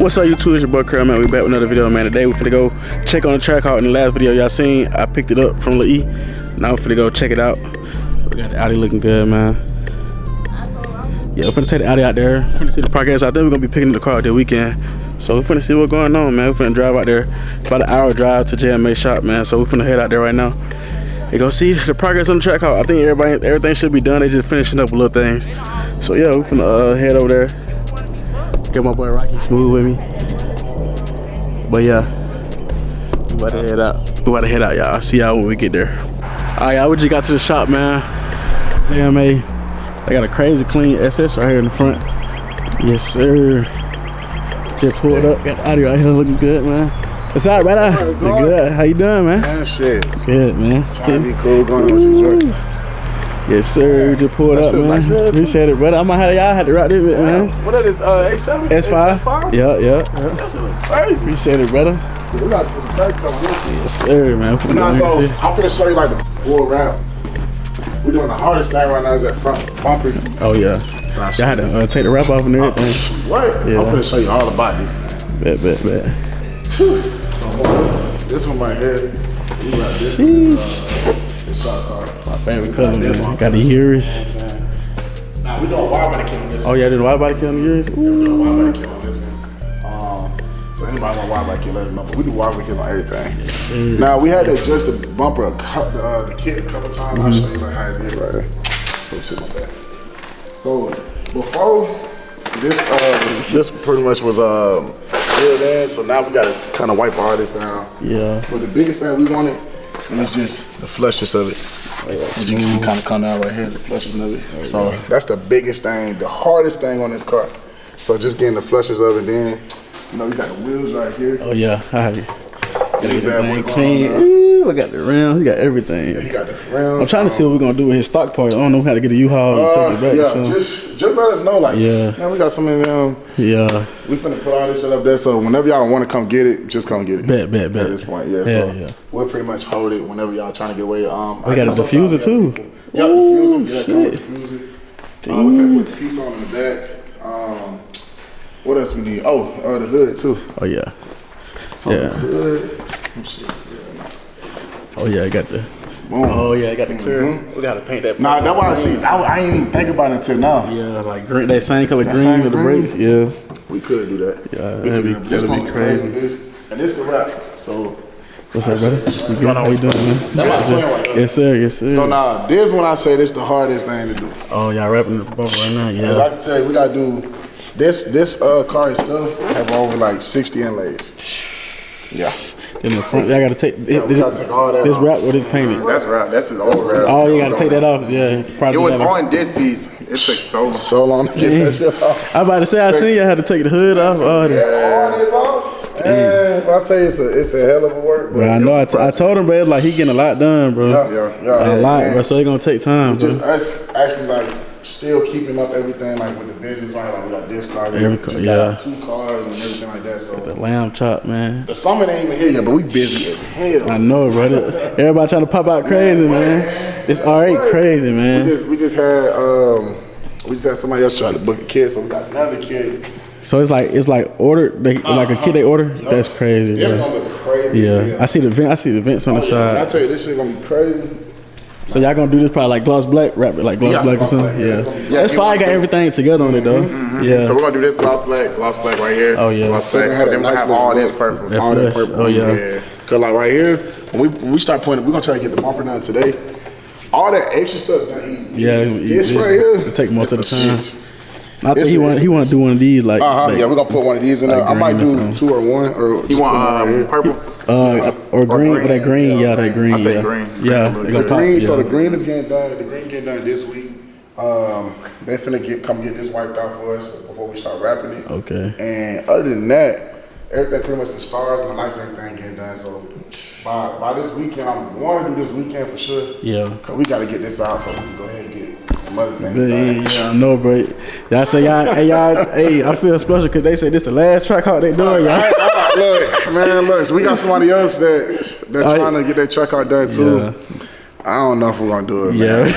What's up, YouTube? It's your boy Curl, man. We back with another video, man. Today we finna go check on the Trackhawk. In the last video y'all seen, I picked it up from Lil E. Now we finna go check it out. We got the Audi looking good, man. Yeah, we're finna take the Audi out there. Finna see the progress out there. We're gonna be picking up the car out the weekend. So we're finna see what's going on, man. We're finna drive out there. About an hour drive to JMA shop, man. So we're finna head out there right now. You go see the progress on the Trackhawk. I think everything should be done. They just finishing up little things. So yeah, we're finna head over there. Get my boy Rocky Smooth with me. But yeah, we about to head out. We about to head out, y'all. I'll see y'all when we get there. Alright, y'all, we just got to the shop, man. JMA. They got a crazy clean SS right here in the front. Yes, sir. Just pulled up. Got the Audi right here looking good, man. What's up, brother? Good. How you doing, man? Man, shit. Good, man. Trying to be cool, going on with your joint. Yes, sir. Just pulled up, man. Appreciate it, brother. I might have y'all had to rock this bit, man. What that is, A7? S5? S5? Yeah. That shit look crazy. Appreciate it, brother. We got to put some crazy coming in. Yes, sir, man. Now, so I'm gonna show you like the full wrap. We're doing the hardest thing right now is that front bumper. Oh, yeah. So y'all had to take the wrap off and everything. Right. Yeah. I'm gonna show you all about this. Bet. So this one right here. You got this shot car. My favorite color, man. Got the Urus. Nah, we doing wide body kill on this one. Oh, yeah, did the wide body kill on the Urus? Yeah, we doing wide body kill on this one. So anybody want wide body kill, let us know. But we do wide body kills on everything. Now we had to adjust the bumper, the kit a couple times. I'll show you like how it is right there. Put shit like that. So before this pretty much was filled in. So now we gotta kind of wipe all this down. Yeah. But the biggest thing we wanted is just the flushes of it. As you can see, kind of come down right here, the flushes of it. So that's the biggest thing, the hardest thing on this car. So just getting the flushes of it. Then, you know, we got the wheels right here. Oh, yeah. Got everything clean. Ooh, I got the rims. He got everything. Yeah, he got the rims. I'm trying to see what we're gonna do with his stock part. I don't know how to get a U-Haul and take it back. Yeah, just let us know. Like, man, we got some of them. Yeah. We finna put all this shit up there. So whenever y'all want to come get it, just come get it. Bet. At this point, yeah. We'll pretty much hold it whenever y'all trying to get away. We got a diffuser too. Yeah, diffuser. Yeah, come with diffuser. We finna put the piece on in the back. What else we need? Oh, the hood too. Oh yeah. So the hood. Oh yeah, I got the. Boom. Oh yeah, I got the clear. We gotta paint that. Nah, that's why I see. I ain't even think about it until now. Yeah, like green, that same color green with the brakes. Yeah. We could do that. Yeah, that'd be crazy. And this the wrap. So. What's up, brother? How you doing, man? That's my twin right there. Yes, sir. So now, this when I say this the hardest thing to do. Oh, y'all wrapping the bumper right now, yeah. As I can tell you, we gotta do this car itself have over like 60 inlays. Yeah. In the front, y'all gotta take we gotta take all that this off. wrap with this painted. That's wrap. That's his old wrap. Oh, you gotta take that off. Yeah. It was on this piece. It took so long to get that shit off. I'm about to say, I seen y'all had to take the hood off. All this off. And I tell you, it's a hell of a work. Bro, I know. I told him, bro, like he getting a lot done, bro. Yeah. A lot, bro. So it's gonna take time. Just us actually like still keeping up everything like with the business, right? Like we got this car, we just got 2 cars and everything like that. So the lamb chop, man. The summer ain't even here yet, but we busy as hell. I know, bro. Everybody trying to pop out crazy, man. It's alright crazy, man. We just had somebody else try to book a kid, so we got another kid. So it's like ordered, like a kid they order. Yep. That's crazy, bro. It's gonna look crazy. Yeah, I see the vents on the side. I tell you, this shit gonna be crazy. So y'all gonna do this probably like gloss black, wrap it like gloss black or something. Yeah, that's fine. Got everything together on it though. Yeah. So we're gonna do this gloss black right here. Oh yeah. Gloss black. So then we'll have all this purple. All that purple. Oh yeah. Cause like right here, when we start putting, we're gonna try to get the bumper done today. All that extra stuff done easy. Yeah. This right here. It take most of the time. I think he want to do one of these like. Yeah, we're gonna put one of these in there. I might do 2 or 1 or. You want purple? Or green? That green. Yeah, that green. I say green. Yeah, the green. So the green is getting done. The green getting done this week. They finna come get this wiped out for us before we start wrapping it. Okay. And other than that, everything pretty much the stars and the lights and everything getting done. So by this weekend, I'm going to do this weekend for sure. Yeah. Cause we gotta get this out so we can go ahead and get some other things done. Yeah, I know, bro. Y'all say hey, I feel special because they say this the last Trackhawk they doing, y'all. Look, so we got somebody else that's trying to get that Trackhawk done too. Yeah. I don't know if we're gonna do it, Yeah. man.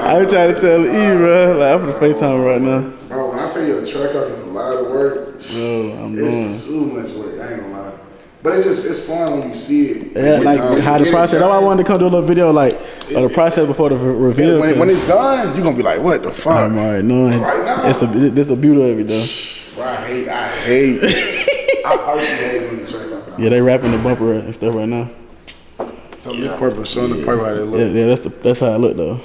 I'm trying to tell E, bro. Like, I'm gonna FaceTime right now. Bro, when I tell you a Trackhawk is a lot of type work. It's too much work. I ain't gonna lie. But it's fun when you see it. Yeah, like how the process. That's why I wanted to come do a little video like of the process before the reveal. When it's done, you're gonna be like, what the fuck? I'm alright, no. Right now, this the beauty of it though. Bro, I hate. I personally hate when you track out now. Yeah, they wrapping the bumper and stuff right now. Tell me the purpose, showing the purpose how they look. Yeah, that's how it look though.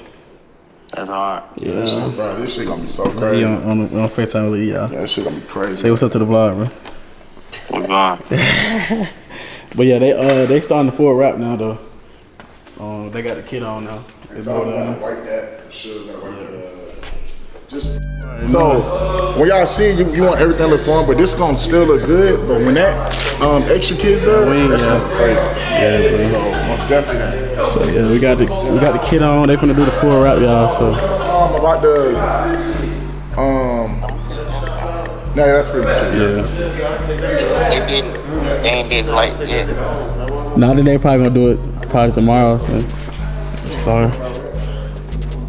That's hard. Yeah, this shit gonna be so crazy. On FaceTime with y'all. Yeah, this shit gonna be crazy. Say what's up to the vlog, bro. What's on? But yeah, they starting the full wrap now though. They got the kit on now. It's all gotta wipe that. For sure, gotta wipe that. So when y'all see it, you want everything to look fun, but this gonna still look good. But when that extra kit's done, that's gonna be crazy. Yeah, bro. So most definitely. So yeah, we got the kit on. They finna do the full wrap, y'all. So about the no, that's pretty much it. They ain't did like yet. now then they probably gonna do it probably tomorrow. So start.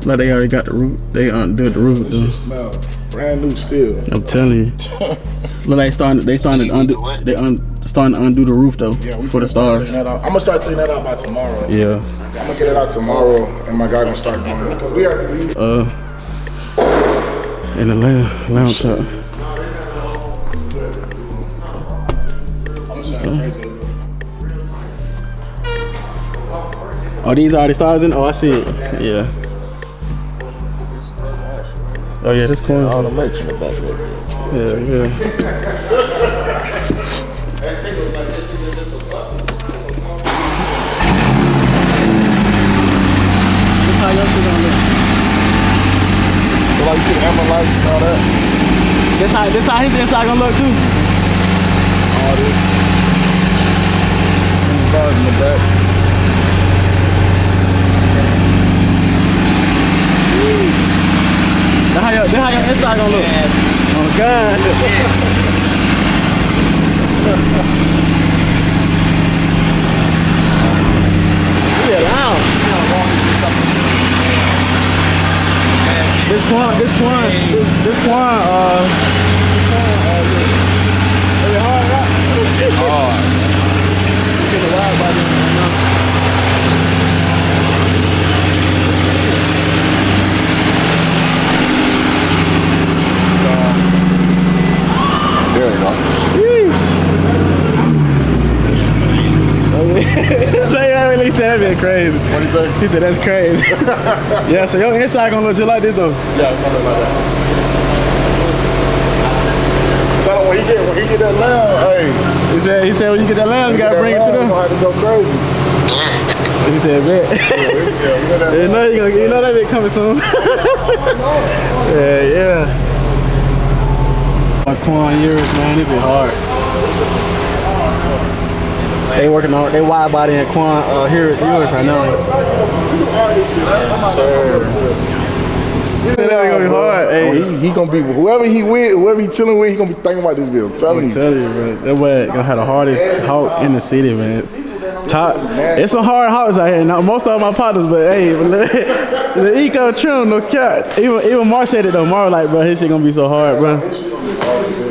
Like they already got the roof. They did the roof. This shit smell brand new still. I'm telling you. Look like starting to undo the roof though for the stars. I'm gonna start taking that out by tomorrow. Yeah. I'm gonna get it out tomorrow, and my guy gonna start doing it. Cause we already in the lounge shop. Oh, these are the stars in? Oh, I see it. Yeah. Oh yeah, this corner. All the merch in the back there. Yeah. That's how your shit gonna look. So like you see the amber lights and all that. This how his inside gonna look too. All this. These stars in the back. That's how your inside gonna look. Oh God. Yeah, loud. This one, really hard, right? Hard. Get the Widebody right now. There you go. He said that bit crazy. What he say? He said that's crazy. Yeah, so your inside gonna look just like this though. Yeah, it's gonna look like that. Tell him when he get that lamb, hey. He said when you get that lamb, you gotta bring it to them. Gonna have to go crazy. He said, bet. You know that bit coming soon. Yeah. My Quan years, man, it be hard. They working on they Widebody and Quan here at yours right now. Yes, sir. That gonna be hard. Hey, he gonna be whoever he with, whoever he chilling with, he gonna be thinking about this bill. I'm telling you, bro. That boy gonna have the hardest hawk in the city, man. It's some hard hawks out here. Now most of my partners, but hey, the eco trim, no cap. Even Mar said it though. Mar like, bro, his shit gonna be so hard, bro.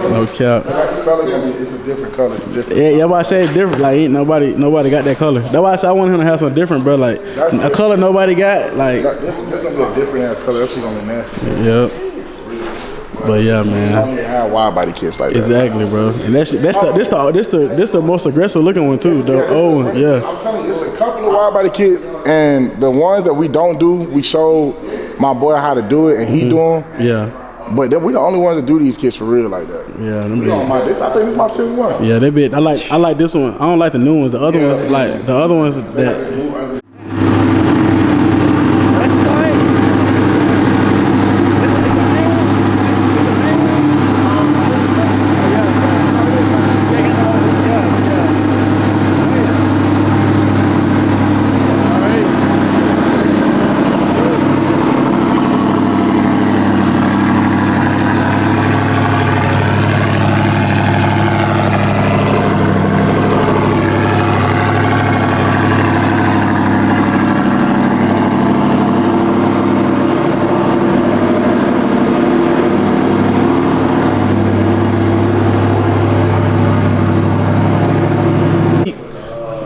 No cap. It's a different color. It's a different. Yeah, but I say it's different. Like ain't nobody got that color. That's why I said I want him to have something different, bro. Like a color nobody got. Like this gonna be a different ass color. That shit gonna be nasty. Yep. But yeah, man. I don't even have Widebody kits like that. Exactly, bro. And this the most aggressive looking one too. The old one, yeah. I'm telling you, it's a couple of Widebody kits, and the ones that we don't do, we show my boy how to do it, and he do them. Yeah. But then we the only ones that do these kits for real like that. Yeah. I think this is my 10th one. Yeah, they bit. I like this one. I don't like the new ones. The other ones, like the other ones that.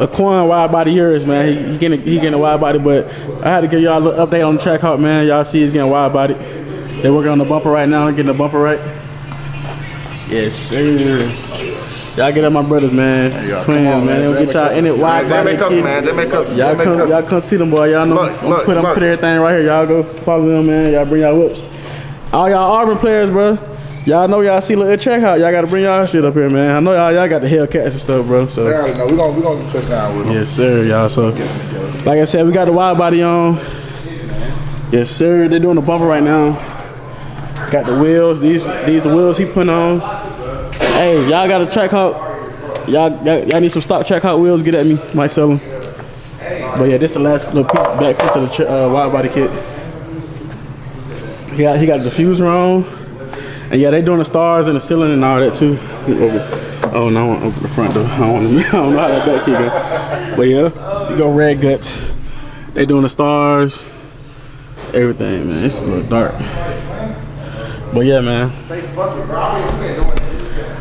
a Quan wide body yours, man. He getting a wide body, but I had to give y'all a little update on the Trackhawk, man. Y'all see he's getting wide body. They working on the bumper right now, getting the bumper right. Yes, sir. Y'all get at my brothers, man. Twins, man. They'll get y'all in it wide body. Y'all come see them, boy. Y'all know I'm put everything right here. Y'all go follow them, man. Y'all bring y'all whoops. All y'all Auburn players, bro. Y'all know y'all see little Trackhawk. Y'all gotta bring y'all shit up here, man. I know y'all got the Hellcats and stuff, bro. So they already know. We gonna get touchdown with them. yes, sir, y'all. So like I said, we got the wide body on. Yes, sir. They're doing the bumper right now. Got the wheels. These the wheels he putting on. Hey, y'all got a Trackhawk. Y'all need some stock Trackhawk wheels. Get at me. Might sell them. But yeah, this the last little piece, back piece of the wide body kit. He got the diffuser on. And yeah, they doing the stars and the ceiling and all that too. Oh no, I want to open the front door. I don't know how that back key go. But yeah, you go red guts. They doing the stars, everything, man. It's a little dark. But yeah, man.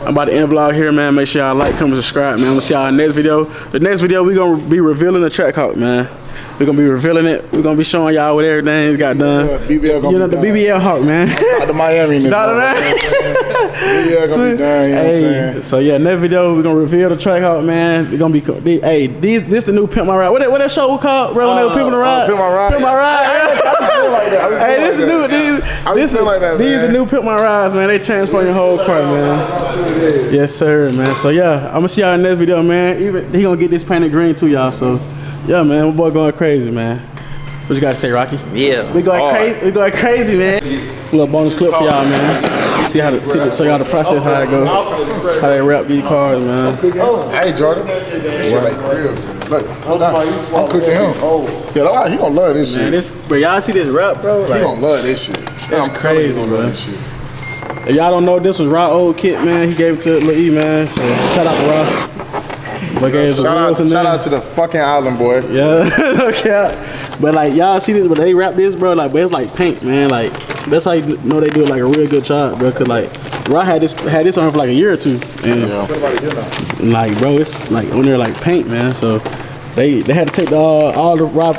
I'm about to end the vlog here, man. Make sure y'all like, comment, subscribe, man. I'm gonna see y'all in the next video. The next video, we gonna be revealing the Trackhawk, man. We're gonna be revealing it. We're gonna be showing y'all what everything got done. BBL You know, the BBL Hawk, man. Out to Miami, man. BBL gonna be done, you know what I'm saying? So yeah, next video, we're gonna reveal the Trackhawk, man. We're gonna be, hey, this the new Pimp My Ride. What that show called, bro, when they were pimping the ride? Pimp My Ride. Pimp My Ride. Hey, this is new. These the new Pimp My Rides, man. They transform your whole car, man. Yes, sir, man. So yeah, I'm gonna see y'all in the next video, man. Even he gonna get this painted green too, y'all. So yeah, man, my boy going crazy, man. What you gotta say, Rocky? Yeah. We going crazy. We going crazy, man. A little bonus clip for y'all, man. See how show y'all the process, how it goes, how they wrap these cars, man. Hey, Jordan. This shit like real. Look, I'm cooking him. Yeah, he gonna love this shit. Bro, y'all see this wrap, bro? He gonna love this shit. That's crazy, bro. If y'all don't know, this was Raw old kit, man. He gave it to Lil E, man. So shout out to Raw. Shout out to the fucking island, boy. Yeah, no cap. But like y'all see this, but they wrap this, bro. Like, but it's like paint, man. Like that's how you know they do like a real good job, bro. Cause like Raw had this on for like a year or two, and like, bro, it's like on there like paint, man. So they had to take all the wrap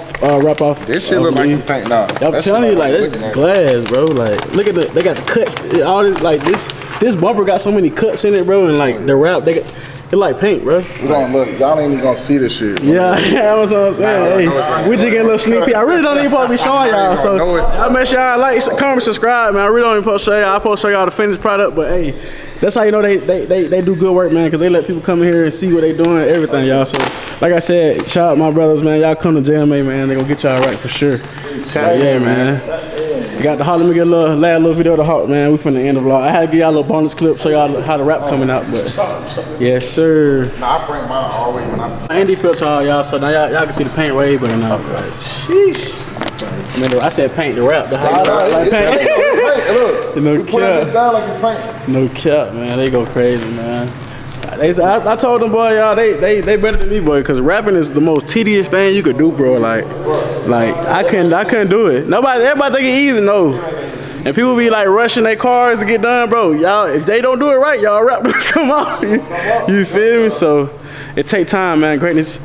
off. This shit look like some paint now. I'm telling you, like this glass, bro. Like look at they got the cut. All this, like this bumper got so many cuts in it, bro, and like the wrap it's like paint, bro. We gonna look. Y'all ain't even gonna see this shit. Bro. Yeah, that's what I'm saying. Hey, we just get a little sneak peek. I really don't even supposed to be showing y'all. So I make sure y'all like, comment, subscribe, man. I really don't even supposed to show y'all. I supposed to show y'all the finished product, but hey, that's how you know they do good work, man. Cause they let people come in here and see what they doing, everything, y'all. So like I said, shout out my brothers, man. Y'all come to JMA, man. They gonna get y'all right for sure. Yeah, man. You got to holler, me get a last little video of the Hawk, man. We finna end the vlog. I had to give y'all a little bonus clip, show y'all how the rap coming out, but yes, sir. Nah, I bring mine all the way when I Andy filter all y'all, so now y'all can see the paint way, but now, sheesh. I mean, I said paint the rap. Like paint. Look, No cap. down like it's paint. No cap, man. They go crazy, man. I told them, boy, y'all, they better than me, boy, because rapping is the most tedious thing you could do, bro. Like I couldn't do it. Everybody think it's easy, no. And people be like rushing their cars to get done, bro. Y'all, if they don't do it right, y'all rap come on. You feel me? So it take time, man. Greatness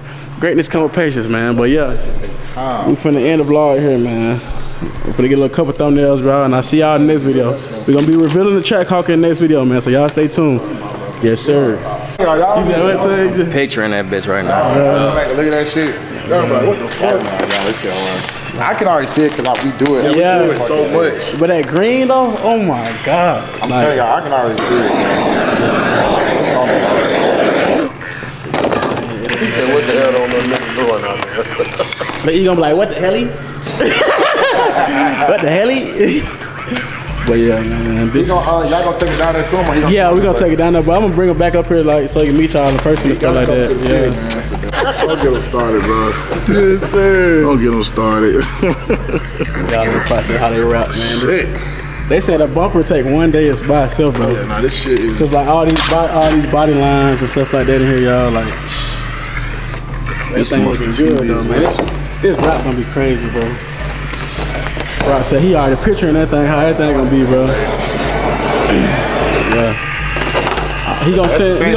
come with patience, man. But yeah, we finna end the vlog here, man. We're gonna get a couple thumbnails, bro, and I'll see y'all in the next video. We're gonna be revealing the Trackhawk in the next video, man, so y'all stay tuned. Yes, sir. Picturing that bitch right now. Look at that shit. Y'all be like, what the fuck? I can already see it because we do it. Yeah. We do it so much. But that green, though, oh my God. I'm telling y'all, I can already see it. He said, what the hell don't know niggas doing out there? But you gonna be like, what the hell? What the hell? But yeah, man. Y'all gonna take it down there to him? Or yeah, we gonna take it down there, but I'm gonna bring him back up here like so you can meet y'all in person and stuff like that. Yeah. Don't get him started, bro. Yes, sir. Don't get him started. Y'all know the process how they rap, man. Shit. They said a bumper take one day is by itself, bro. Yeah, nah, this shit is. Cause like all these body lines and stuff like that in here, y'all. Like this thing looking good, though, man. This rap gonna be crazy, bro. Rock said he already picturing that thing, how everything gonna be, bro. Yeah. He gonna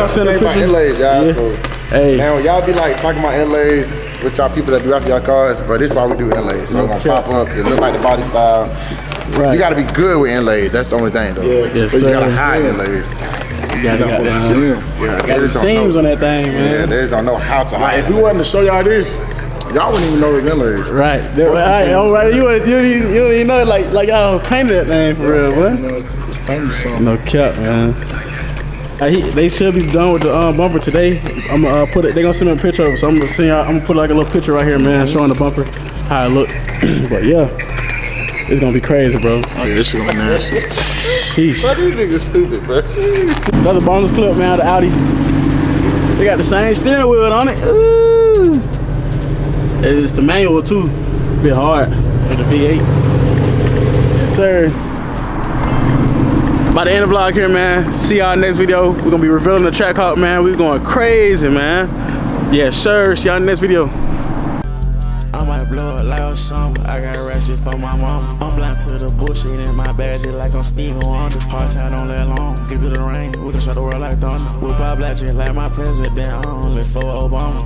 send a picture. Inlays, y'all, yeah. So Hey. Man, when y'all be like talking about inlays with y'all people that do after y'all cars, bro, this is why we do inlays. So it's gonna pop up, it look like the body style. Right. You gotta be good with inlays, that's the only thing though. Yeah, yes, so you gotta sir. hide inlays. You gotta got the seams on that thing, man. Yeah, they just don't know how to hide. If we wasn't to show y'all this, y'all wouldn't even know it's inlays. Right. Alright, you don't even know like y'all painted that thing for real, boy. No cap, man. They should be done with the bumper today. I'm gonna put it. They gonna send me a picture of it, so I'm gonna send y'all. I'm gonna put like a little picture right here, man, showing the bumper how it look. But yeah, it's gonna be crazy, bro. Oh yeah, this shit gonna be nasty. Sheesh. Bro, these niggas stupid, bro. Another bonus clip, man. The Audi. They got the same steering wheel on it. Ooh. It's the manual too. A bit hard for the V8. Yes, sir. By the end of the vlog here, man. See y'all next video. We're gonna be revealing the Trackhawk, man. We're going crazy, man. Yes, sir. See y'all in the next video. I might blow it like something. I got ratchet for my mom. I'm blind to the bullshit in my bag, just like I'm Stevie Wonder. Hard time don't let long. Get to the rain, we can shut the world like thunder. We'll pop black just like my president. I only for Obama.